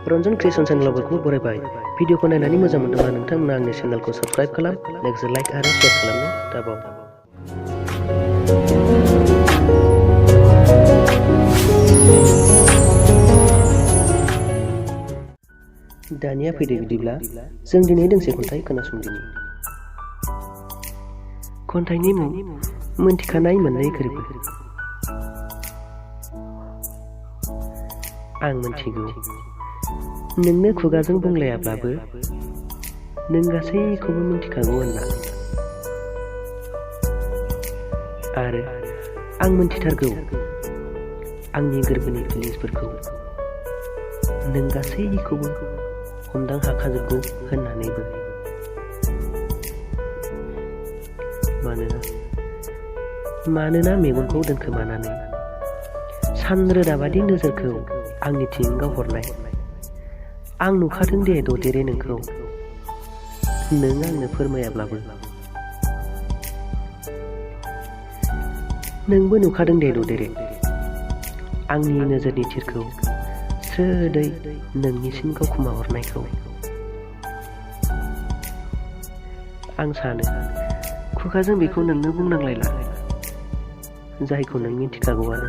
Ranjan creation चैनलाव बयखौबो बरायबाय। भिडिअखौ नायनानै मोजां मोनदोंब्ला नोंथांमोना आंनि चैनेलखौ साबस्क्राइब खालाम, लोगोसे लाइक आरो शेयार खालामनो दाबाव। दानिया फैदो बिदिब्ला जों दिनै दोंसे खन्थाइ खोनासंदिनि। खन्थाइनि मुं मोनथिखानाय मोननै गोरबो। आं मोनथिगौ नोंनो खुगाजों बुंलायाब्लाबो नों गासैखौबो मिन्थिखागौ होनना, आरो आं मोनथिथारगौ आंनि गोरबोनि फिलिंसफोरखौ नों गासैखौबो हमदां हाखाजोबगौ होननानैबो। मानोना मेगनखौ दोनखोमानानै सानरोदाबादि नोजोरखौ आंनिथिं गावहरनाय आं नुखादों दे ददेरे नोंखौ, नों आंनो फोरमायाब्लाबो। नोंबो नुखादों दे ददेरे आंनि नोजोरनि थिरखौ स्रोदै नोंनिसिम गावखोमाहरनायखौ। आं सानो खुगाजों बेखौ नोंनो बुंनांलायला, जायखौ नों मिन्थिखागौआनो।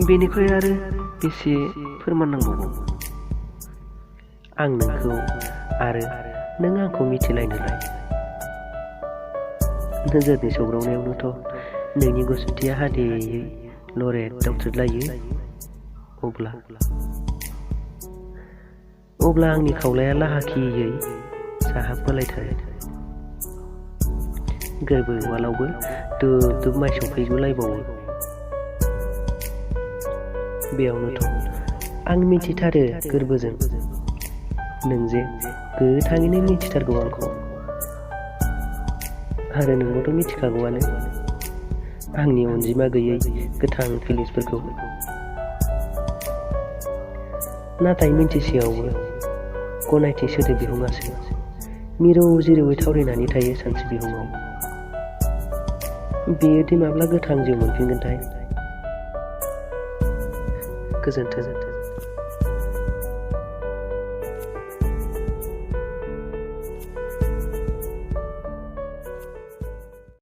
बेनिख्रुइ आरो बेसे फोरमान नांबावगौ? आं नोंखौ आरो नों आंखौ मिथिलायनोलाय। नोजोरनि सौग्रावनायावनोथ' नोंनि गुसथिया हादेयै लरे दावथ्रोदलायो। अब्ला आंनि खावलाया लाहाखियै साहाबबोलायथारो। गोरबो उवालावबो दुब दुब माइ सौफैगुलायबावो। बेयावनोथ' आं मिथिथारो गोरबोजों नों जे गोथाङैनो मिथिथारगौ आंखौ, आरो नोंबोथ' मिथिखागौआनो आंनि अनजिमा गैयै गोथां फिलिंसफोरखौ। नाथाय मिन्थिसेयावबो गनायथि सोदोब बिहुङासो मिरौ जिरौयै थावरिनानै थायो सानस्रि बिहुङाव। बेयो दि माब्ला गोथां जिउ मोनफिनगोनथाय। गोजोन्थों।